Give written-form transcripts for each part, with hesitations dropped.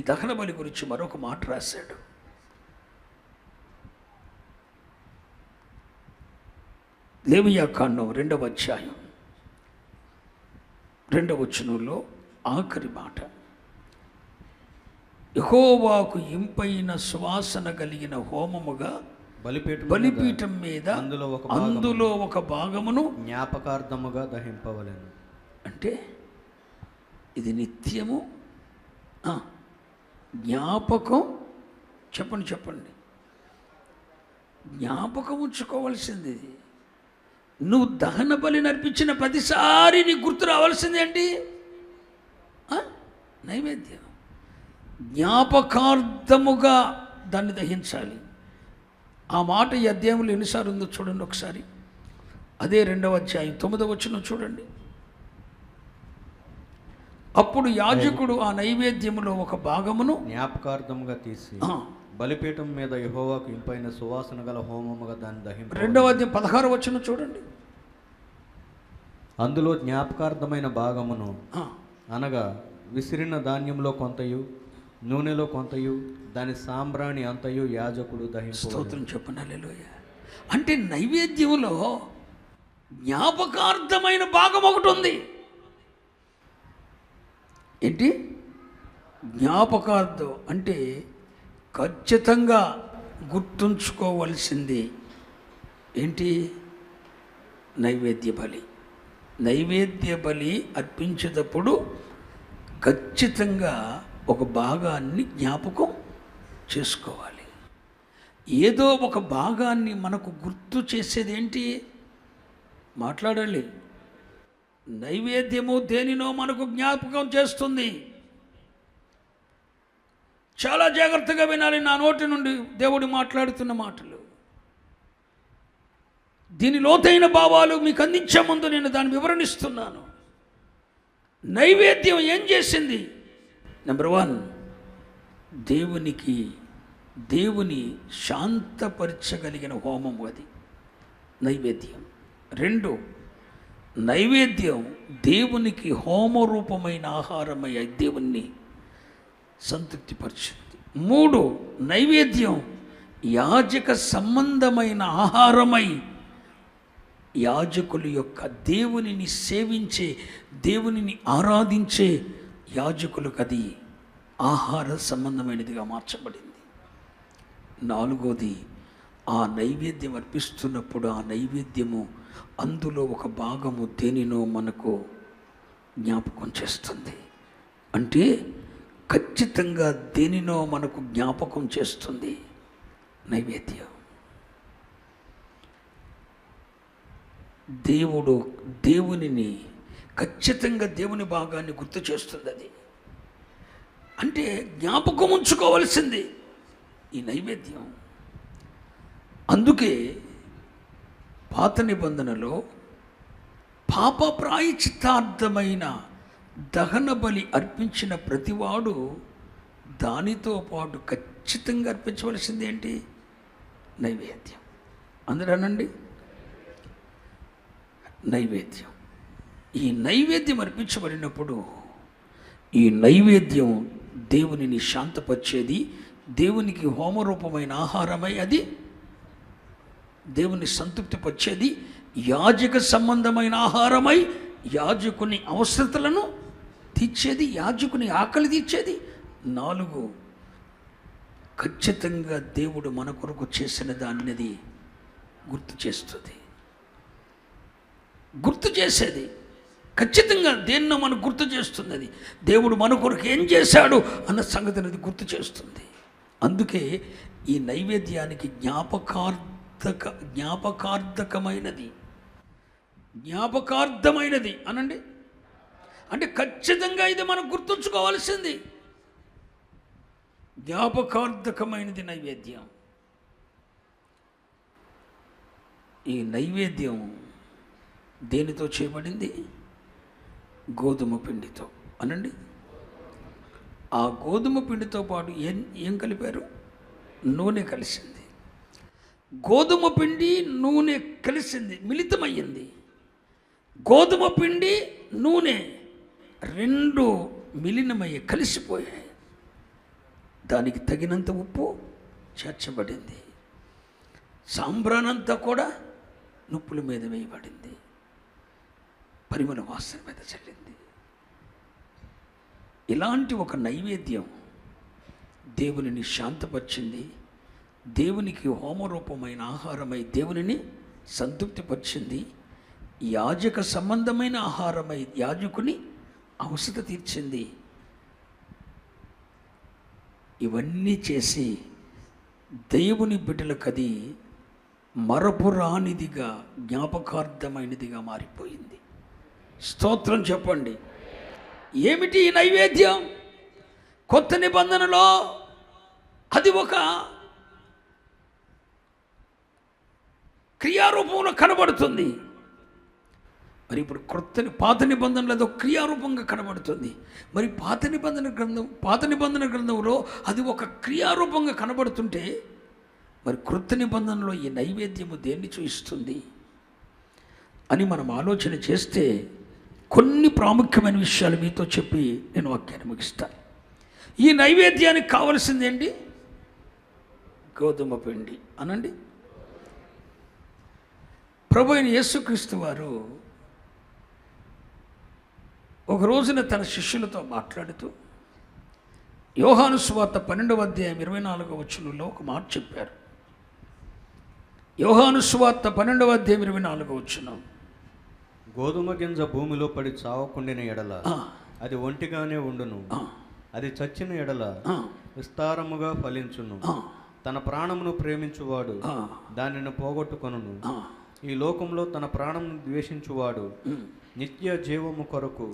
దహన బలి గురించి మరొక మాట రాశాడు. లేవియాకాండం 2వ అధ్యాయం 2వ వచనంలో ఆఖరి మాట, యెహోవాకు ఇంపైన సువాసన కలిగిన హోమముగా బలిపీఠం మీద అందులో ఒక భాగమును జ్ఞాపకార్థముగా దహింపవలెను. అంటే ఇది నిత్యము జ్ఞాపకం, చెప్పండి, జ్ఞాపకం ఉంచుకోవాల్సింది. ఇది నువ్వు దహన బలి నర్పించిన ప్రతిసారి నీకు గుర్తు రావాల్సింది ఏంటి? నైవేద్యం. జ్ఞాపకార్థముగా దాన్ని దహించాలి. ఆ మాట ఈ అధ్యాయంలో ఎన్నిసార్లు ఉందో చూడండి ఒకసారి. అదే 2వ అధ్యాయం 9వ వచనం చూడండి. అప్పుడు యాజకుడు ఆ నైవేద్యములో ఒక భాగమును జ్ఞాపకార్థముగా తీసి బలిపీఠం మీద యెహోవాకు ఇంపైన సువాసన గల హోమముగా దాన్ని దహింప. 2వ అధ్యాయం 16వ వచనం చూడండి. అందులో జ్ఞాపకార్థమైన భాగమును అనగా విసిరిన ధాన్యంలో కొంతయు నూనెలో కొంతయు దాని సాంబ్రాణి అంతయు యాజకుడు దహింప. స్తోత్రం చెప్పండి, హల్లెలూయా. అంటే నైవేద్యములో జ్ఞాపకార్థమైన భాగం ఒకటి ఉంది. ఏంటి జ్ఞాపకార్థం అంటే? ఖచ్చితంగా గుర్తుంచుకోవలసింది ఏంటి? నైవేద్య బలి. నైవేద్య బలి అర్పించేటప్పుడు ఖచ్చితంగా ఒక భాగాన్ని జ్ఞాపకం చేసుకోవాలి. ఏదో ఒక భాగాన్ని మనకు గుర్తు చేసేది ఏంటి? మాట్లాడాలి. నైవేద్యము దేనినో మనకు జ్ఞాపకం చేస్తుంది. చాలా జాగ్రత్తగా వినాలి నా నోటి నుండి దేవుడు మాట్లాడుతున్న మాటలు. దీని లోతైన భావాలు మీకు అందించే ముందు నేను దాన్ని వివరణిస్తున్నాను. నైవేద్యం ఏం చేసింది? నెంబర్ 1, దేవుని శాంతపరచగలిగిన హోమం అది నైవేద్యం. 2, నైవేద్యం దేవునికి హోమరూపమైన ఆహారమై దేవుణ్ణి సంతృప్తిపరిచింది. 3, నైవేద్యం యాజక సంబంధమైన ఆహారమై యాజకుల యొక్క దేవునిని సేవించే, దేవునిని ఆరాధించే యాజకులకు అది ఆహార సంబంధమైనదిగా మార్చబడింది. 4, ఆ నైవేద్యం అర్పిస్తున్నప్పుడు ఆ నైవేద్యము అందులో ఒక భాగము దేనినో మనకు జ్ఞాపకం చేస్తుంది. అంటే ఖచ్చితంగా దేనినో మనకు జ్ఞాపకం చేస్తుంది నైవేద్యం. దేవునిని ఖచ్చితంగా దేవుని భాగాన్ని గుర్తు చేస్తుంది. అది అంటే జ్ఞాపకం ఉంచుకోవలసింది ఈ నైవేద్యం. అందుకే పాత నిబంధనలో పాప ప్రాయశ్చిత్తార్థమైన దహన బలి అర్పించిన ప్రతివాడు దానితో పాటు ఖచ్చితంగా అర్పించవలసింది ఏంటి? నైవేద్యం. అందరనండి, నైవేద్యం. ఈ నైవేద్యం అర్పించబడినప్పుడు ఈ నైవేద్యం దేవునిని శాంతపరిచేది, దేవునికి హోమరూపమైన ఆహారమై అది దేవుని సంతృప్తిపరిచేది, యాజక సంబంధమైన ఆహారమై యాజకుని అవసరతలను తీర్చేది, యాజకుని ఆకలి తీర్చేది. 4, ఖచ్చితంగా దేవుడు మన కొరకు చేసిన దానిది గుర్తు చేస్తుంది. గుర్తు చేసేది ఖచ్చితంగా దేన్నో మనకు గుర్తు చేస్తుంది. దేవుడు మన కొరకు ఏం చేశాడు అన్న సంగతిని అది గుర్తు చేస్తుంది. అందుకే ఈ నైవేద్యానికి జ్ఞాపకార్థమైనది అనండి. అంటే ఖచ్చితంగా ఇది మనం గుర్తుంచుకోవాల్సింది. జ్ఞాపకార్థకమైనది నైవేద్యం. ఈ నైవేద్యం దేనితో చేయబడింది? గోధుమ పిండితో అనండి. ఆ గోధుమ పిండితో పాటు ఏం కలిపారు? నూనె కలిసింది. గోధుమ పిండి నూనె కలిసింది, మిళితమయ్యింది. గోధుమ పిండి నూనె 2 మిలినమయ్యి కలిసిపోయాయి. దానికి తగినంత ఉప్పు చేర్చబడింది. సాంబ్రానంతా కూడా నొప్పుల మీద వేయబడింది, పరిమళ వాసన మీద చల్లింది. ఇలాంటి ఒక నైవేద్యం దేవునిని శాంతపరిచింది, దేవునికి హోమరూపమైన ఆహారమై దేవునిని సంతృప్తిపరిచింది, యాజక సంబంధమైన ఆహారమై యాజకుని అవసరత తీర్చింది. ఇవన్నీ చేసి దేవుని బిడ్డలకది మరపురానిదిగా, జ్ఞాపకార్థమైనదిగా మారిపోయింది. స్తోత్రం చెప్పండి. ఏమిటి ఈ నైవేద్యం? కొత్త నిబంధనలో అది ఒక క్రియారూపంలో కనబడుతుంది. మరి ఇప్పుడు పాత నిబంధనలో అది ఒక క్రియారూపంగా కనబడుతుంది. మరి పాత నిబంధన గ్రంథంలో అది ఒక క్రియారూపంగా కనబడుతుంటే, మరి క్రొత్త నిబంధనలో ఈ నైవేద్యము దేన్ని చూయిస్తుంది అని మనం ఆలోచన చేస్తే కొన్ని ప్రాముఖ్యమైన విషయాలు మీతో చెప్పి నేను వాక్యాన్ని ముగిస్తాను. ఈ నైవేద్యానికి కావలసిందేంటి? గోధుమ పిండి అనండి. ప్రభు అయిన యేసుక్రీస్తు వారు ఒక రోజున తన శిష్యులతో మాట్లాడుతూ యోహాను సువార్త 12వ అధ్యాయం 24వ వచనంలో ఒక మాట చెప్పారు. యోహాను సువార్త 12వ అధ్యాయం 24వ వచనం, గోధుమ గింజ భూమిలో పడి చావకుండిన ఎడల అది ఒంటిగానే ఉండును, అది చచ్చిన ఎడల విస్తారముగా ఫలించును. తన ప్రాణమును ప్రేమించువాడు దానిని పోగొట్టుకొనును. ఈ లోకంలో తన ప్రాణమును ద్వేషించువాడు నిత్య జీవము కొరకు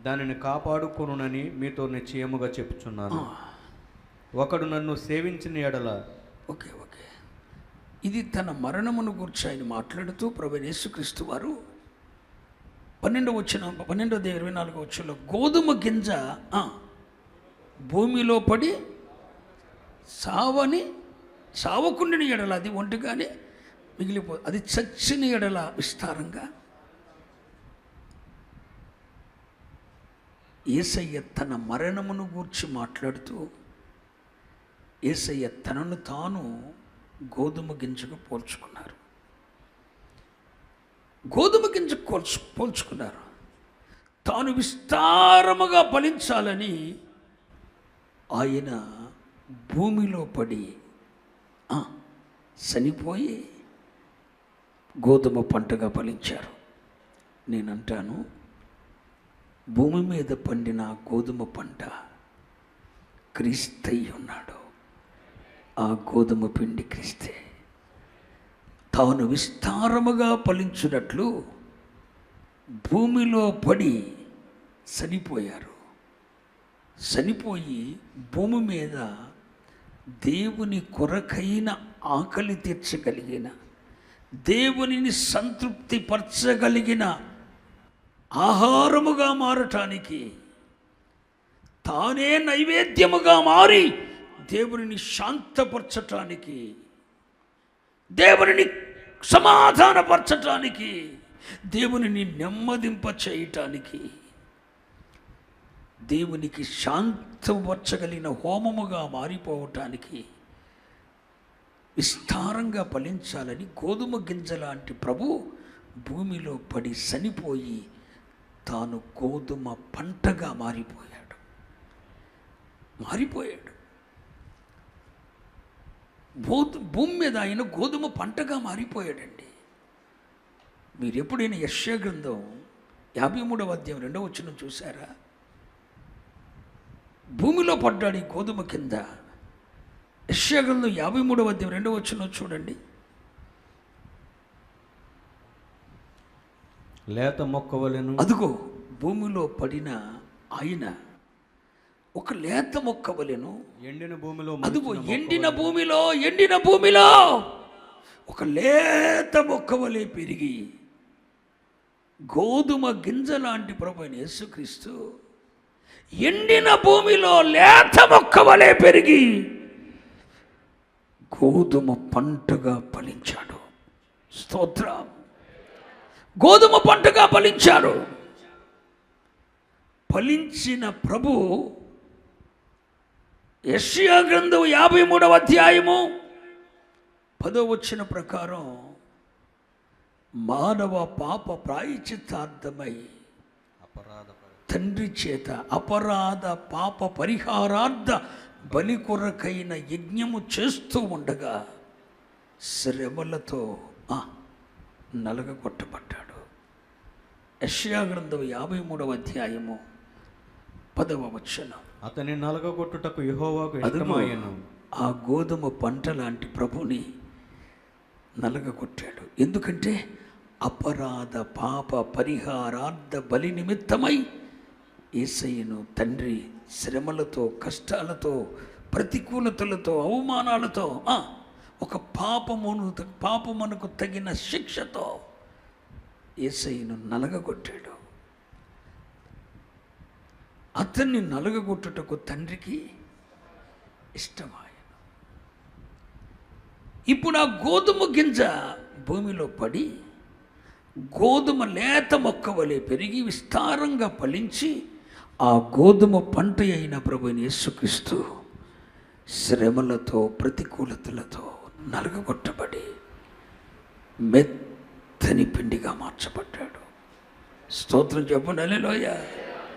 దానిని కాపాడుకొనునని మీతో నిశ్చయముగా చెప్పుచున్నాను. ఒకడు నన్ను సేవించిన ఎడల. ఓకే, ఇది తన మరణమును గురించి ఆయన మాట్లాడుతూ ప్రభు యేసుక్రీస్తు వారు 12వ అధ్యాయం 24వ వచనంలో గోధుమ గింజ భూమిలో పడి సావకుండిన ఎడల అది ఒంటిగానే మిగిలిపోదు, అది చచ్చిన ఎడల విస్తారంగా. యేసయ్య తన మరణమును గూర్చి మాట్లాడుతూ యేసయ్య తనను తాను గోధుమ గింజకు పోల్చుకున్నారు. గోధుమ గింజకు పోల్చుకున్నారు. తాను విస్తారముగా ఫలించాలని ఆయన భూమిలో పడి చనిపోయి గోధుమ పంటగా ఫలించారు. నేనంటాను, భూమి మీద పండిన గోధుమ పంట క్రీస్తయి ఉన్నాడు. ఆ గోధుమ పిండి క్రీస్తే. తాను విస్తారముగా ఫలించినట్లు భూమిలో పడి చనిపోయారు. చనిపోయి భూమి మీద దేవుని కొరకైన ఆకలి తీర్చగలిగిన, దేవునిని సంతృప్తిపరచగలిగిన ఆహారముగా మారటానికి తానే నైవేద్యముగా మారి దేవునిని శాంతపరచటానికి, దేవునిని సమాధానపరచటానికి, దేవునిని నెమ్మదింప చేయటానికి, దేవునికి శాంతపరచగలిగిన హోమముగా మారిపోవటానికి, విస్తారంగా ఫలించాలని గోధుమ గింజ లాంటి ప్రభు భూమిలో పడి చనిపోయి తాను గోధుమ పంటగా మారిపోయాడు. భూమి మీద ఆయన గోధుమ పంటగా మారిపోయాడండి. మీరు ఎప్పుడైనా యెషయా గ్రంథం 53వ అధ్యాయం 2వ వచనం చూసారా? భూమిలో పడ్డాడు ఈ గోధుమ కింద. యెషయా గ్రంథం 53వ అధ్యాయం 2వ వచనం చూడండి. లేత మొక్కవలెను. అదుగో భూమిలో పడిన ఆయన ఒక లేత మొక్కవలెను. ఎండిన భూమిలో, అదుగో ఎండిన భూమిలో ఒక లేత మొక్కవలే పెరిగి, గోధుమ గింజ లాంటి ప్రభు అయిన యేసుక్రీస్తు ఎండిన భూమిలో లేత మొక్కవలే పెరిగి గోధుమ పంటగా ఫలించాడు. స్తోత్రం. గోధుమ పంటగా ఫలించాడు. ఫలించిన ప్రభు యెషయా గ్రంథం 53వ అధ్యాయము 10వ వచనం ప్రకారం మానవ పాప ప్రాయశ్చిత్తార్థమై తండ్రి చేత అపరాధ పాప పరిహారార్థ బలి కొరకైన యజ్ఞము చేస్తూ ఉండగా శ్రమలతో నలగగొట్టబడ్డాడు. యెషయా గ్రంథం 53వ అధ్యాయము 10వ వచనం. అతని నలగగొట్టుటకు యెహోవాకు ఇష్టమాయెను. ఆ గోధుమ పంట లాంటి ప్రభుని నలగగొట్టాడు. ఎందుకంటే అపరాధ పాప పరిహారార్థ బలి నిమిత్తమై యేసయ్యను తండ్రి శ్రమలతో, కష్టాలతో, ప్రతికూలతలతో, అవమానాలతో, ఒక పాపమునకు తగిన శిక్షతో యేసయ్యను నలగగొట్టాడు. అతన్ని నలగగొట్టుటకు తండ్రికి ఇష్టమాయను. ఇప్పుడు ఆ గోధుమ గింజ భూమిలో పడి గోధుమ లేత మొక్క వలె పెరిగి విస్తారంగా ఫలించి ఆ గోధుమ పంట అయిన ప్రభువైన యేసుక్రీస్తు శ్రమలతో, ప్రతికూలతలతో నలగగొట్టబడి మెత్తని పిండిగా మార్చబడ్డాడు. స్తోత్రం చెప్పండి. హల్లెలూయా.